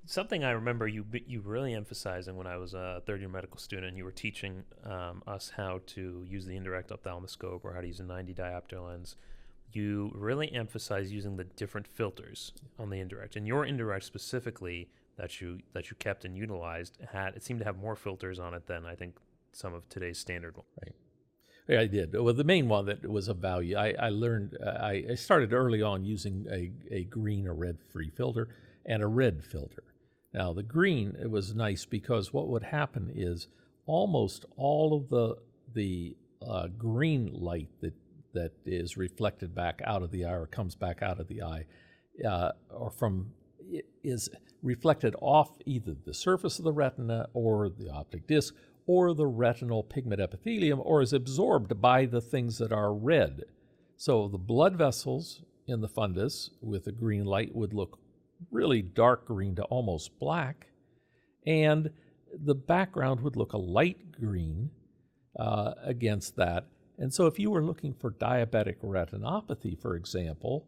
Something I remember you really emphasizing when I was a third-year medical student, you were teaching us how to use the indirect ophthalmoscope or how to use a 90 diopter lens. You really emphasize using the different filters on the indirect. And your indirect specifically that you kept and utilized it seemed to have more filters on it than I think some of today's standard one. Right. Yeah, I did. Well, the main one that was of value, I learned, I started early on using a green or red free filter and a red filter. Now, the green, it was nice because what would happen is almost all of the green light that is reflected back out of the eye or comes back out of the eye is reflected off either the surface of the retina or the optic disc or the retinal pigment epithelium, or is absorbed by the things that are red. So the blood vessels in the fundus with the green light would look really dark green to almost black, and the background would look a light green against that. And so if you were looking for diabetic retinopathy, for example,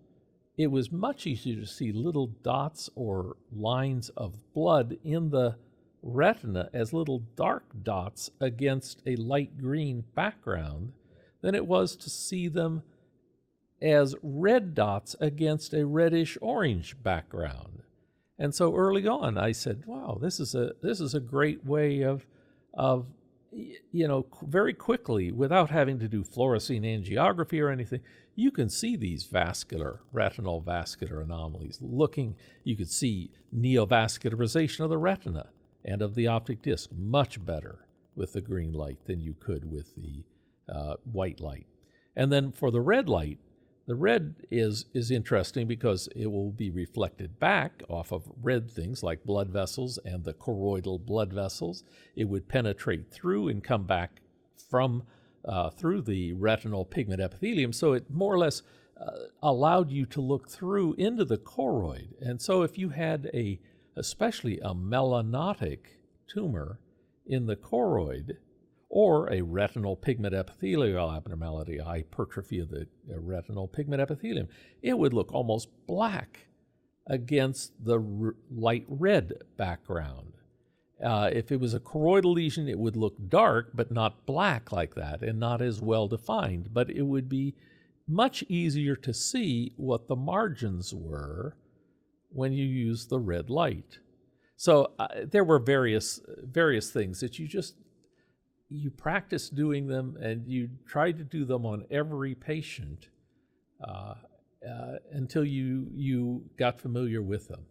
it was much easier to see little dots or lines of blood in the retina as little dark dots against a light green background than it was to see them as red dots against a reddish orange background. And so early on I said, wow, this is a great way of very quickly, without having to do fluorescein angiography or anything, you can see these retinal vascular anomalies. You could see neovascularization of the retina and of the optic disc much better with the green light than you could with the white light. And then for the red light, the red is interesting because it will be reflected back off of red things like blood vessels and the choroidal blood vessels. It would penetrate through and come back from through the retinal pigment epithelium. So it more or less allowed you to look through into the choroid. And so if you had especially a melanotic tumor in the choroid, or a retinal pigment epithelial abnormality, a hypertrophy of the retinal pigment epithelium, it would look almost black against the light red background. If it was a choroidal lesion, it would look dark, but not black like that, and not as well defined. But it would be much easier to see what the margins were when you use the red light. So there were various things that you practice doing them, and you try to do them on every patient until you got familiar with them.